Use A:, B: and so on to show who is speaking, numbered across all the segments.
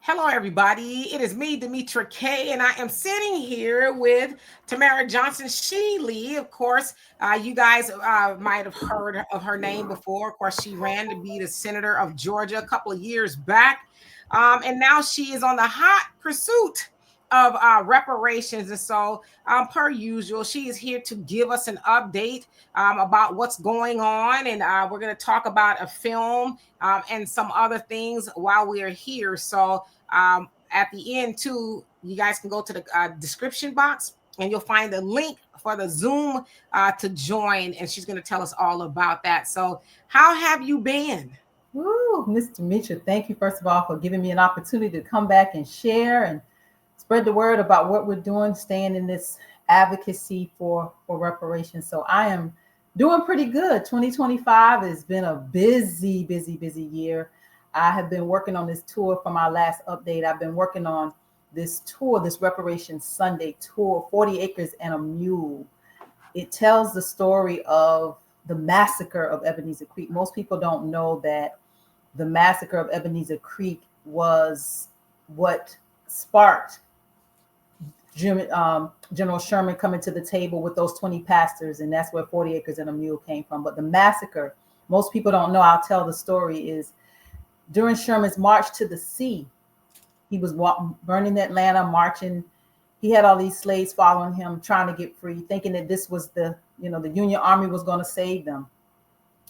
A: Hello, everybody. It is me, Demetra Kaye, and I am sitting here with Tamara Johnson-Shealey. Of course, you guys might have heard of her name before. Of course, she ran to be the senator of Georgia a couple of years back, and now she is on the hot pursuit of reparations. And so, per usual, she is here to give us an update about what's going on, and we're going to talk about a film and some other things while we are here. So at the end too, you guys can go to the description box and you'll find the link for the Zoom to join, and she's going to tell us all about that. So how have you been?
B: Woo, Mr. Mitchell, thank you first of all for giving me an opportunity to come back and share and spread the word about what we're doing, staying in this advocacy for reparations. So I am doing pretty good. 2025 has been a busy year. I have been working on this tour from our last update. I've been working on this tour, this Reparations Sunday tour, 40 Acres and a Mule. It tells the story of the massacre of Ebenezer Creek. Most people don't know that the massacre of Ebenezer Creek was what sparked General Sherman coming to the table with those 20 pastors, and that's where 40 Acres and a Mule came from. But the massacre, most people don't know, I'll tell the story, is during Sherman's march to the sea, he was burning Atlanta, marching. He had all these slaves following him, trying to get free, thinking that this was the Union Army was going to save them.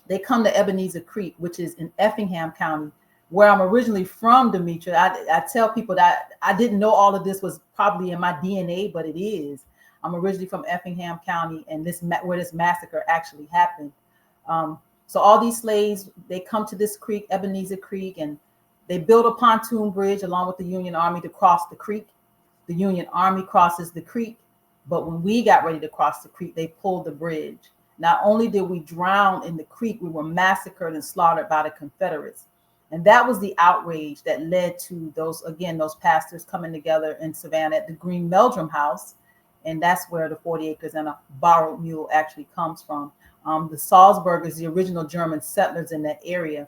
B: They come to Ebenezer Creek, which is in Effingham County, where I'm originally from, Demetra. I tell people that I didn't know all of this was probably in my DNA, but it is. I'm originally from Effingham County, and where this massacre actually happened. So all these slaves, they come to this creek, Ebenezer Creek, and they build a pontoon bridge along with the Union Army to cross the creek. The Union Army crosses the creek, but when we got ready to cross the creek, they pulled the bridge. Not only did we drown in the creek, we were massacred and slaughtered by the Confederates. And that was the outrage that led to those pastors coming together in Savannah at the Green Meldrum House. And that's where the 40 Acres and a Borrowed Mule actually comes from. The Salzburgers, the original German settlers in that area,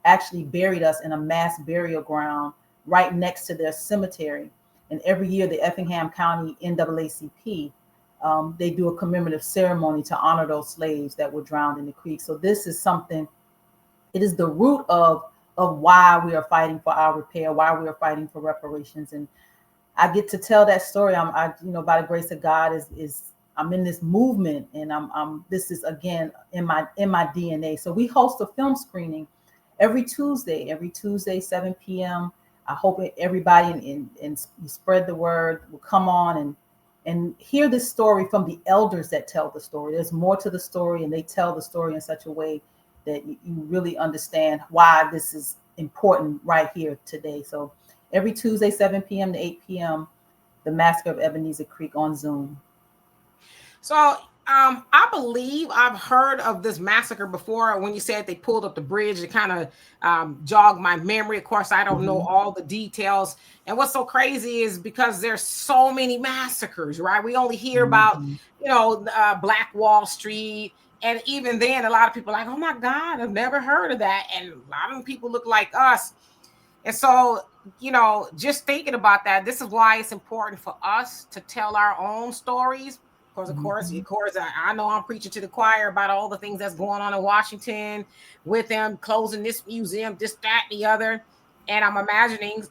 B: actually buried us in a mass burial ground right next to their cemetery. And every year, the Effingham County NAACP, they do a commemorative ceremony to honor those slaves that were drowned in the creek. So this is something, it is the root of why we are fighting for our repair, why we are fighting for reparations. And I get to tell that story. By the grace of God, I'm in this movement, and this is again in my DNA. So we host a film screening every Tuesday, 7 p.m. I hope everybody and you spread the word will come on and hear this story from the elders that tell the story. There's more to the story, and they tell the story in such a way that you really understand why this is important right here today. So every Tuesday, 7 p.m. to 8 p.m., the Massacre of Ebenezer Creek on Zoom.
A: So I believe I've heard of this massacre before. When you said they pulled up the bridge, it kind of jogged my memory. Of course, I don't know all the details. And what's so crazy is because there's so many massacres, right? We only hear about, Black Wall Street. And even then, a lot of people are like, oh my God, I've never heard of that. And a lot of people look like us. And so, just thinking about that, this is why it's important for us to tell our own stories. Of course, I know I'm preaching to the choir about all the things that's going on in Washington with them closing this museum, this, that, and the other. And I'm imagining,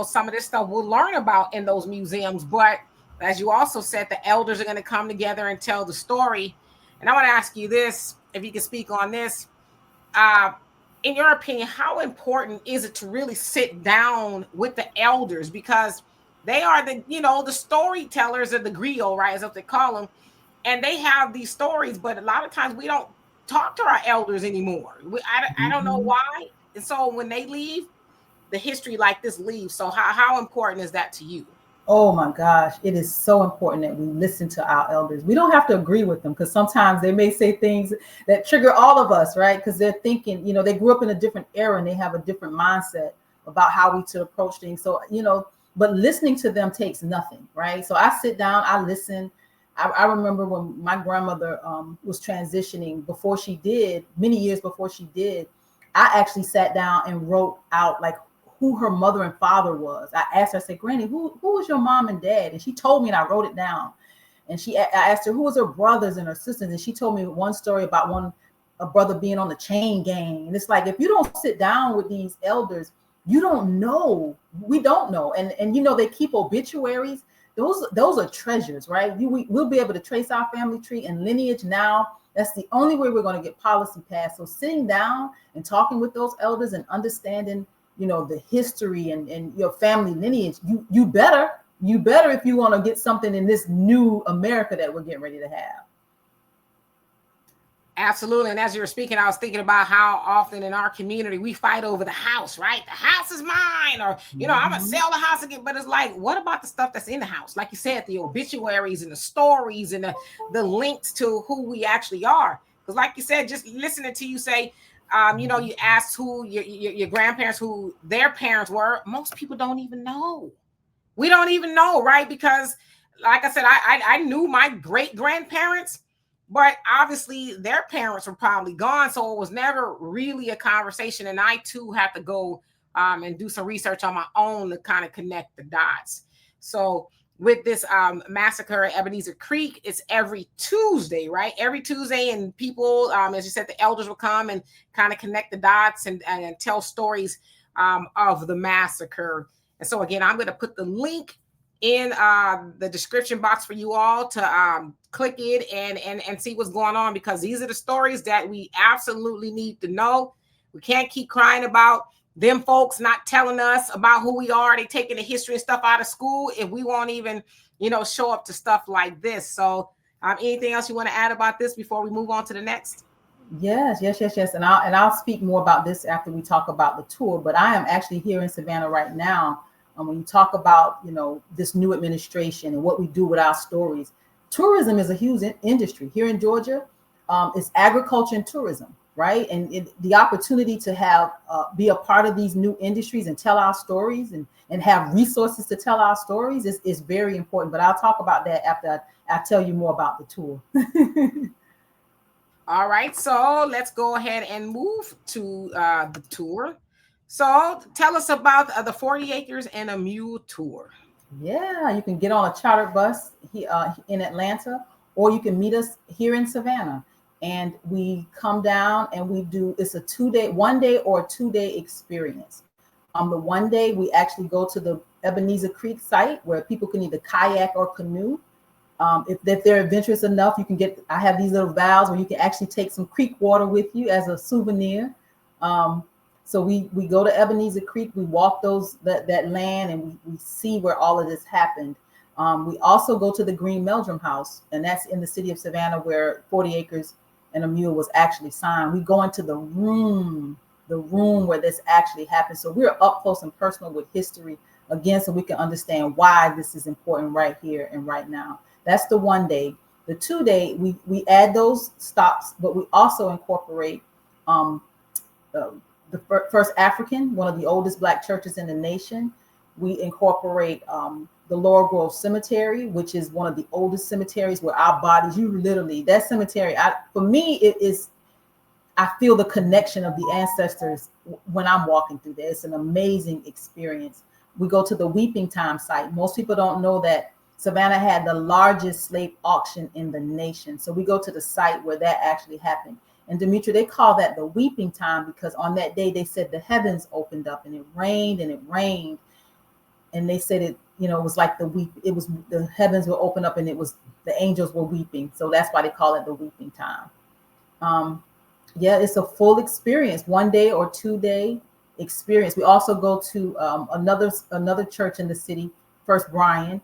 A: some of this stuff we'll learn about in those museums. But as you also said, the elders are going to come together and tell the story. And I want to ask you this, if you can speak on this. In your opinion, how important is it to really sit down with the elders? Because they are the storytellers of the griot, right? As what they call them. And they have these stories, but a lot of times we don't talk to our elders anymore. I don't know why. And so when they leave, the history like this leaves. So how important is that to you?
B: Oh my gosh, it is so important that we listen to our elders. We don't have to agree with them, because sometimes they may say things that trigger all of us, right? Because they're thinking, they grew up in a different era and they have a different mindset about how we to approach things. So, but listening to them takes nothing, right? So I sit down, I listen. I remember when my grandmother was transitioning, many years before she did, I actually sat down and wrote out like who her mother and father was. I asked her, I said, Granny, who was your mom and dad? And she told me, and I wrote it down. And I asked her who was her brothers and her sisters, and she told me one story about a brother being on the chain gang. And it's like, if you don't sit down with these elders, you don't know. We don't know. And you know, they keep obituaries. Those are treasures, right? We'll be able to trace our family tree and lineage now. That's the only way we're going to get policy passed. So sitting down and talking with those elders and understanding, you know, the history and your family lineage, you better if you want to get something in this new America that we're getting ready to have.
A: Absolutely. And as you were speaking, I was thinking about how often in our community we fight over the house, right? The house is mine, or, you know, I'm going to sell the house again. But it's like, what about the stuff that's in the house? Like you said, the obituaries and the stories and the links to who we actually are. Because like you said, just listening to you say, you know, you asked who your grandparents, who their parents were. Most people don't even know. We don't even know, right? Because like I said, I knew my great grandparents, but obviously their parents were probably gone. So it was never really a conversation. And I too had to go and do some research on my own to kind of connect the dots. So with this massacre at Ebenezer Creek, it's every Tuesday, right? Every Tuesday. And people, as you said, the elders will come and kind of connect the dots and tell stories of the massacre. And so again, I'm going to put the link in the description box for you all to click it and see what's going on, because these are the stories that we absolutely need to know. We can't keep crying about them folks not telling us about who we are. They taking the history and stuff out of school if we won't even, you know, show up to stuff like this. So anything else you want to add about this before we move on to the next?
B: Yes. And I'll speak more about this after we talk about the tour. But I am actually here in Savannah right now. When you talk about, you know, this new administration and what we do with our stories, tourism is a huge industry here in Georgia. It's agriculture and tourism, right? And the opportunity to have be a part of these new industries and tell our stories and have resources to tell our stories is very important. But I'll talk about that after I tell you more about the tour.
A: All right, so let's go ahead and move to the tour. So tell us about the 40 Acres and a Mule tour.
B: Yeah, you can get on a chartered bus here in Atlanta, or you can meet us here in Savannah. And we come down and we do, it's a 1 day or 2 day experience. The 1 day we actually go to the Ebenezer Creek site where people can either kayak or canoe. If they're adventurous enough, you can I have these little valves where you can actually take some creek water with you as a souvenir. So we go to Ebenezer Creek, we walk that land, and we see where all of this happened. We also go to the Green Meldrum House, and that's in the city of Savannah where 40 Acres and a Mule was actually signed. We go into the room where this actually happened. So we're up close and personal with history again, so we can understand why this is important right here and right now. That's the 1 day. The 2 day, we add those stops, but we also incorporate the First African, one of the oldest Black churches in the nation. We incorporate the Laurel Grove Cemetery, which is one of the oldest cemeteries where our bodies, that cemetery, for me, it is, I feel the connection of the ancestors when I'm walking through there. It's an amazing experience. We go to the Weeping Time site. Most people don't know that Savannah had the largest slave auction in the nation. So we go to the site where that actually happened. And Demetra, they call that the Weeping Time because on that day, they said the heavens opened up and it rained and it rained. And they said it, you know, it was like the heavens will open up and the angels were weeping. So that's why they call it the Weeping Time. Yeah, it's a full experience, 1 day or 2 day experience. We also go to another church in the city, First Brian,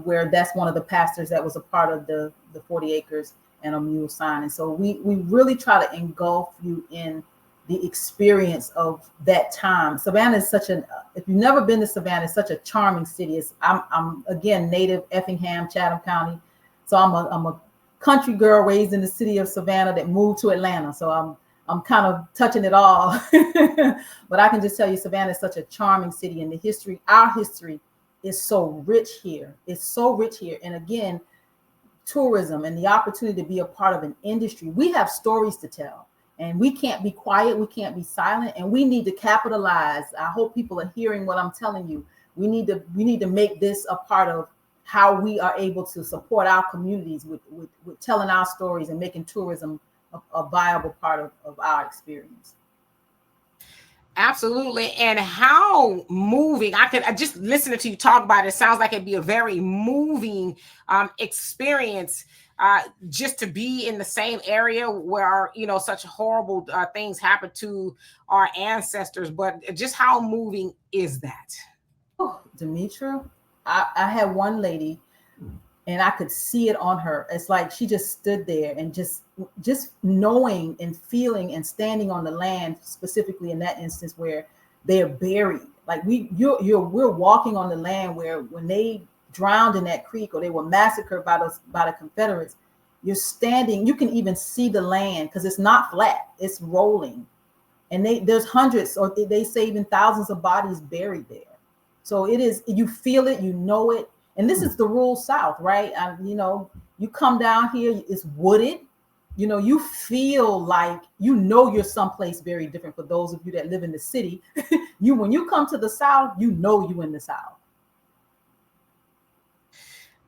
B: where that's one of the pastors that was a part of the 40 Acres and a Mule sign. And so we really try to engulf you in the experience of that time. Savannah is if you've never been to Savannah, it's such a charming city. I'm again, native Effingham, Chatham County. So I'm a country girl raised in the city of Savannah that moved to Atlanta. So I'm kind of touching it all. But I can just tell you, Savannah is such a charming city, and our history is so rich here. It's so rich here. And again, tourism and the opportunity to be a part of an industry. We have stories to tell. And we can't be quiet, we can't be silent, and we need to capitalize. I hope people are hearing what I'm telling you. We need to make this a part of how we are able to support our communities with telling our stories and making tourism a viable part of our experience.
A: Absolutely. And how moving, I just listening to you talk about it, sounds like it'd be a very moving experience, just to be in the same area where, such horrible things happen to our ancestors. But just how moving is that?
B: Oh, Demetra, I had one lady, and I could see it on her. It's like she just stood there and just knowing and feeling and standing on the land, specifically in that instance where they're buried. Like we're walking on the land where when they drowned in that creek or they were massacred by the Confederates, you're standing, you can even see the land because it's not flat, it's rolling. And there's hundreds, or they say even thousands of bodies buried there. So it is, you feel it, you know it. And this is the rural South, right? You come down here, it's wooded. You feel like, you're someplace very different. For those of you that live in the city, when you come to the South, you in the South.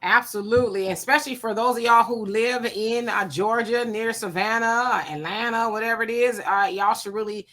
A: Absolutely, especially for those of y'all who live in Georgia, near Savannah, Atlanta, whatever it is, y'all should really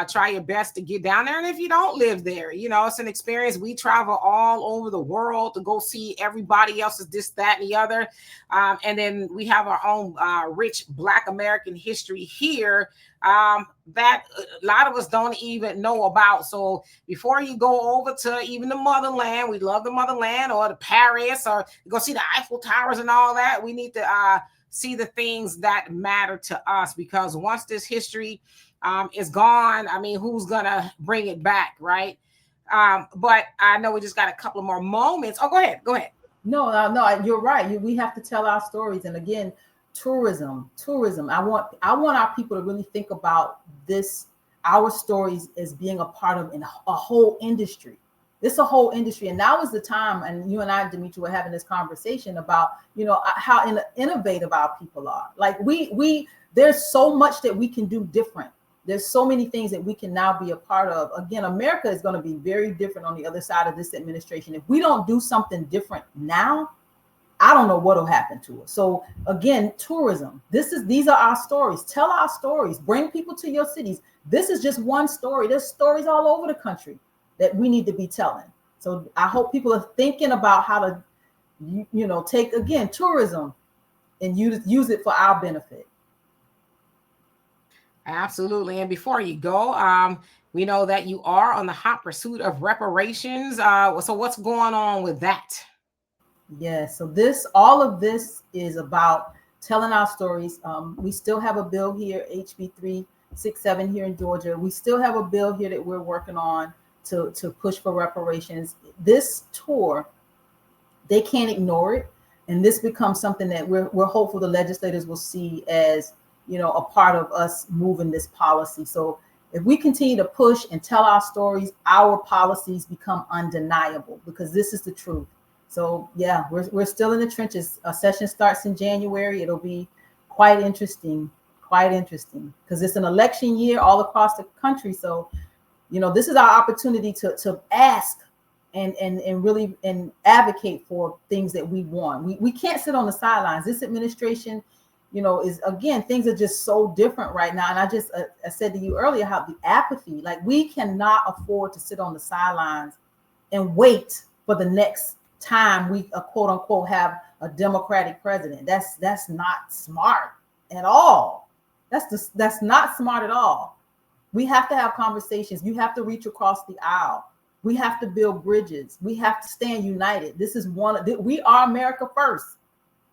A: try your best to get down there. And if you don't live there, it's an experience. We travel all over the world to go see everybody else's this, that, and the other. And then we have our own rich Black American history here that a lot of us don't even know about. So before you go over to even the motherland, we love the motherland, or the Paris, or go see the Eiffel Towers and all that, we need to see the things that matter to us, because once this history is gone, I mean, who's gonna bring it back, right? But I know we just got a couple more moments. Oh, go ahead.
B: No, you're right. We have to tell our stories. And again, tourism. I want our people to really think about this, our stories, as being a part of a whole industry. It's a whole industry. And now is the time, and you and I, Demetra, were having this conversation about, how innovative our people are. Like there's so much that we can do different. There's so many things that we can now be a part of. Again, America is going to be very different on the other side of this administration. If we don't do something different now, I don't know what will happen to us. So again, tourism. These are our stories. Tell our stories. Bring people to your cities. This is just one story. There's stories all over the country that we need to be telling. So I hope people are thinking about how to, take, again, tourism and use it for our benefit.
A: Absolutely. And before you go, we know that you are on the hot pursuit of reparations. So what's going on with that?
B: Yes. So all of this is about telling our stories. We still have a bill here, HB 367 here in Georgia. We still have a bill here that we're working on to push for reparations. This tour, they can't ignore it. And this becomes something that we're hopeful the legislators will see as, a part of us moving this policy. So if we continue to push and tell our stories, our policies become undeniable, because this is the truth. So yeah, we're still in the trenches. A session starts in January. It'll be quite interesting, because it's an election year all across the country. So, this is our opportunity to ask and really advocate for things that we want. We can't sit on the sidelines. This administration, is, again, things are just so different right now. And I said to you earlier how the apathy, like, we cannot afford to sit on the sidelines and wait for the next time we quote unquote have a Democratic president. That's not smart at all. That's not smart at all. We have to have conversations. You have to reach across the aisle. We have to build bridges. We have to stand united. We are America first.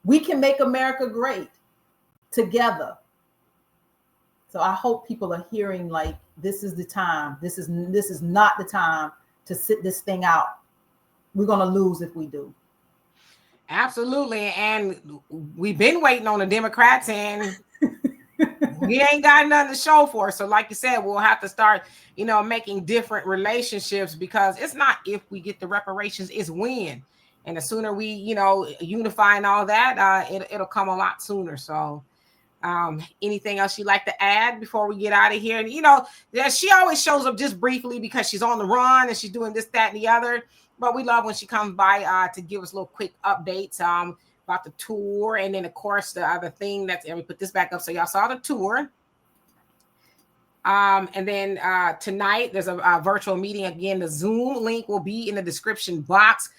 B: We can make America great together. So I hope people are hearing, like, this is the time. This is not the time to sit this thing out. We're going to lose if we do.
A: Absolutely. And we've been waiting on the Democrats, and we ain't got nothing to show for. So like you said, we'll have to start, making different relationships, because it's not if we get the reparations, it's when. And the sooner we, unify and all that, it'll come a lot sooner. So Anything else you'd like to add before we get out of here? And you know, she always shows up just briefly because she's on the run and she's doing this, that, and the other. But we love when she comes by to give us little quick updates about the tour. And then of course the other thing that's, and we put this back up so y'all saw the tour. And then tonight there's a virtual meeting. Again, the Zoom link will be in the description box.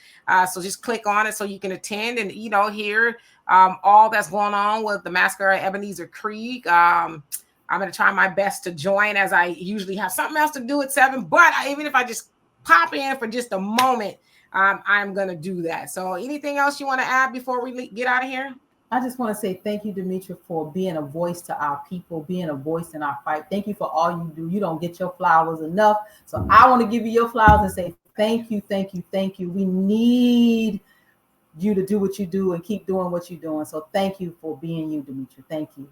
A: So just click on it so you can attend and, you know, hear all that's going on with the Massacre at Ebenezer Creek. I'm going to try my best to join, as I usually have something else to do at 7. But even if I just pop in for just a moment, I'm going to do that. So anything else you want to add before we get out of here?
B: I just want to say thank you, Demetra, for being a voice to our people, being a voice in our fight. Thank you for all you do. You don't get your flowers enough. So I want to give you your flowers and say thank you, thank you, thank you. We need you to do what you do and keep doing what you're doing. So thank you for being you, Demetra. Thank you.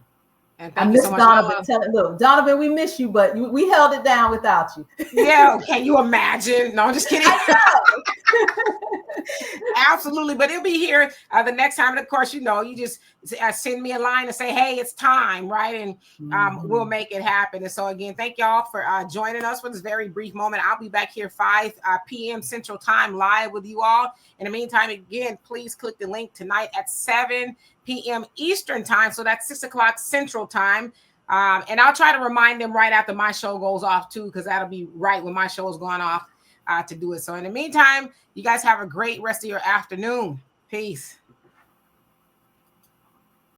A: And
B: I miss Donovan. Look, Donovan, we miss you, but we held it down without you.
A: Yeah, can you imagine? No, I'm just kidding. Absolutely, but it'll be here the next time. And of course, you know, you just send me a line and say, hey, it's time, right? And we'll make it happen. And so again, thank y'all for joining us for this very brief moment. I'll be back here 5 p.m. Central Time live with you all. In the meantime, again, please click the link tonight at 7 p.m. Eastern Time. So that's 6 o'clock Central Time. And I'll try to remind them right after my show goes off too, because that'll be right when my show is going off to do it. So in the meantime, you guys have a great rest of your afternoon. Peace.